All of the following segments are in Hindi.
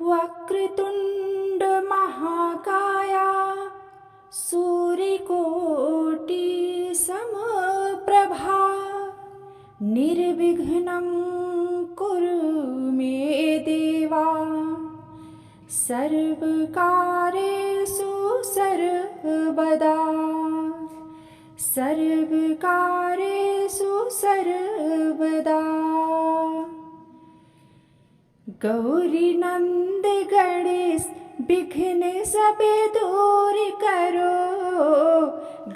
वक्रतुंड महाकाया सूर्यकोटि समप्रभा निर्विघ्नं कुरु मे देवा सर्वकार्येषु सर्वदा सर्वकार्येषु सर्वदा। गौरी नंद गणेश विघ्न सबे दूर करो।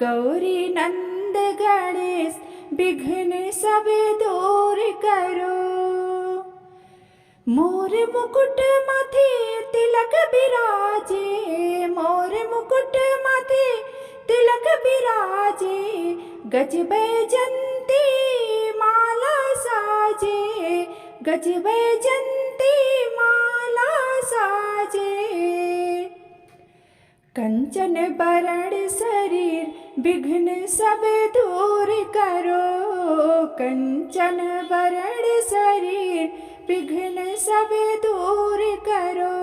गौरी नंद गणेश विघ्न सबे दूर करो। मोर मुकुट माथे तिलक बिराजे। मोर मुकुट माथे तिलक बिराजे। गज बैजंती माला साजे। गज बैजंती माला साजे। कंचन बरण शरीर विघ्न सब दूर करो। कंचन बरण शरीर विघ्न सब दूर करो।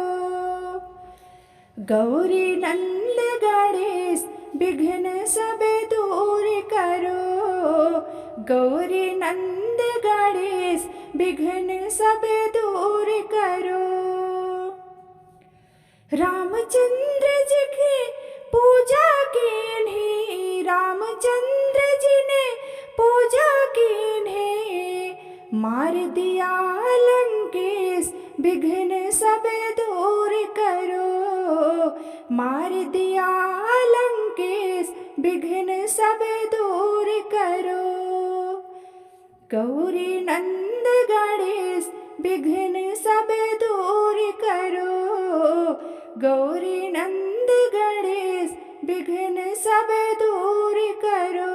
गौरी नंद गणेश विघ्न सब दूर करो। गौरी नंद गणेश विघ्न सब दूर करो। रामचंद्र जी की पूजा कीन्ही। रामचंद्र जी ने पूजा कीन्ही। मार दिया लंकेश विघ्न सब दूर करो। मार दिया लंकेश विघ्न सब दूर करो। गौरी नंद गणेश विघ्न सब दूर करो। गौरी नंद गणेश विघ्न सब दूर करो।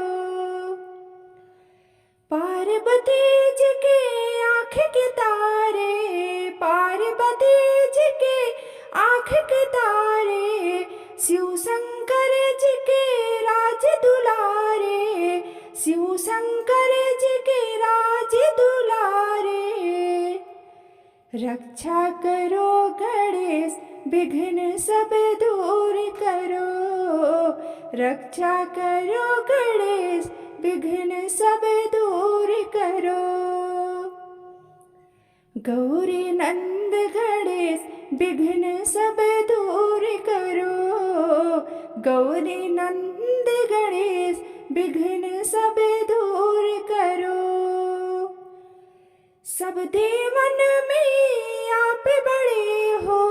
पार्वती जी के आँख के तारे। पार्वती जी के आँख के तारे। शिव शंकर जी के राज दुलारे। शिव शंकर जी के राज दुलारे। रक्षा करो गणेश विघ्न सब दूर करो। रक्षा करो गणेश विघ्न सब दूर करो। गौरी नंद गणेश विघ्न सब दूर करो। गौरी नंद गणेश विघ्न सब दूर करो। सब देवन में आप बड़े हो।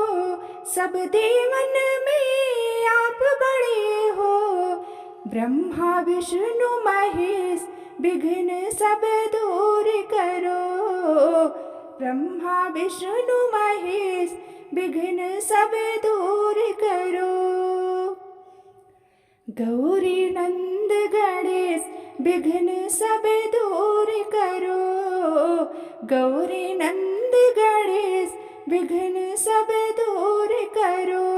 सब देवन में आप बड़े हो। ब्रह्मा विष्णु महेश विघ्न सब दूर करो। ब्रह्मा विष्णु महेश विघ्न सब दूर करो। गौरी नंद गणेश विघ्न सब दूर करो। गौरी नंद गणेश विघ्न सब दूर करो।